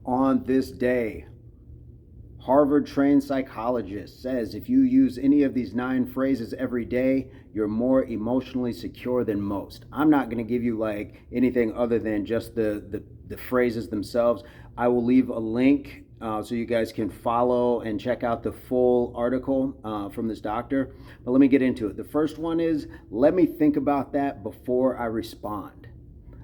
on this day. Harvard trained psychologist says if you use any of these 9 phrases every day, you're more emotionally secure than most. I'm not going to give you like anything other than just the phrases themselves. I will leave a link so you guys can follow and check out the full article from this doctor. But let me get into it. The first one is, let me think about that before I respond.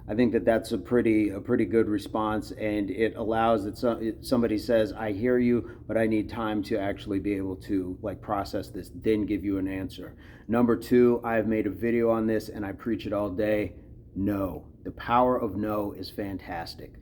I think that that's a pretty good response, and it allows that somebody says, I hear you, but I need time to actually be able to like process this, then give you an answer. Number 2, I've made a video on this and I preach it all day. No. The power of no is fantastic.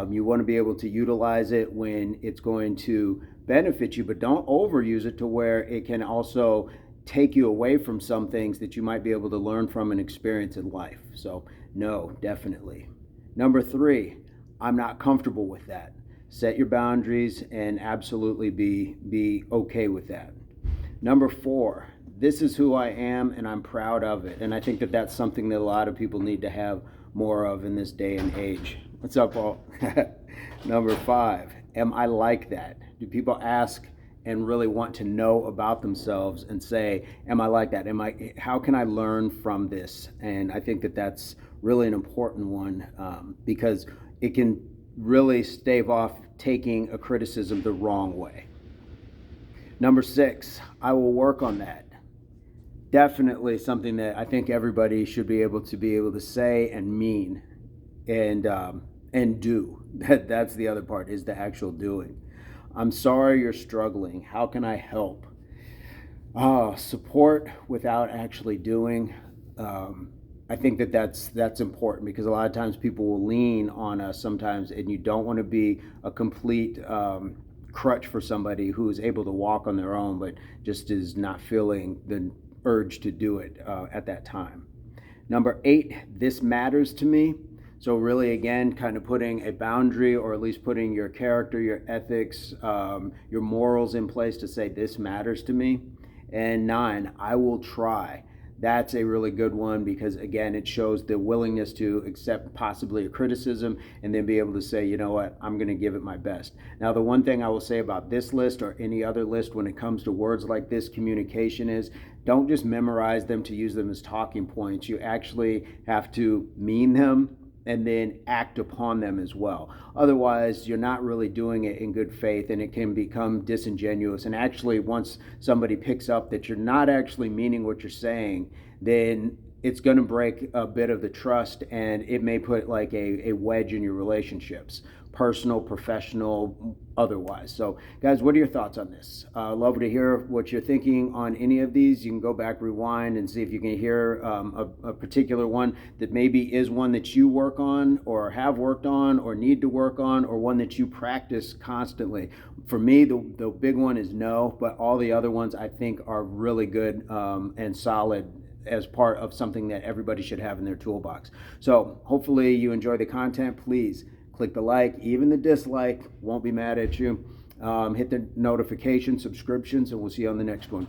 You want to be able to utilize it when it's going to benefit you, but don't overuse it to where it can also take you away from some things that you might be able to learn from and experience in life. So no, definitely. Number 3, I'm not comfortable with that. Set your boundaries and absolutely be okay with that. Number 4, this is who I am and I'm proud of it. And I think that that's something that a lot of people need to have more of in this day and age. What's up, Paul? Number 5, am I like that? Do people ask and really want to know about themselves and say, am I like that? How can I learn from this? And I think that that's really an important one because it can really stave off taking a criticism the wrong way. Number 6, I will work on that. Definitely something that I think everybody should be able to say and mean and do. That's the other part, is the actual doing. I'm sorry you're struggling. How can I help? Support without actually doing. I think that that's important because a lot of times people will lean on us sometimes, and you don't want to be a complete crutch for somebody who is able to walk on their own, but just is not feeling the urge to do it at that time. Number 8, this matters to me. So really, again, kind of putting a boundary, or at least putting your character, your ethics, your morals in place to say this matters to me. And 9, I will try. That's a really good one because, again, it shows the willingness to accept possibly a criticism and then be able to say, you know what, I'm going to give it my best. Now, the one thing I will say about this list or any other list when it comes to words like this, communication, is don't just memorize them to use them as talking points. You actually have to mean them and then act upon them as well. Otherwise, you're not really doing it in good faith, and it can become disingenuous. And actually, once somebody picks up that you're not actually meaning what you're saying, then it's going to break a bit of the trust, and it may put like a wedge in your relationships, personal, professional, otherwise. So guys, what are your thoughts on this? Love to hear what you're thinking on any of these. You can go back, rewind, and see if you can hear a particular one that maybe is one that you work on or have worked on or need to work on, or one that you practice constantly. For me, the big one is no, but all the other ones I think are really good and solid as part of something that everybody should have in their toolbox. So hopefully you enjoy the content. Please click the like, even the dislike, won't be mad at you. Hit the notification, subscriptions, and we'll see you on the next one.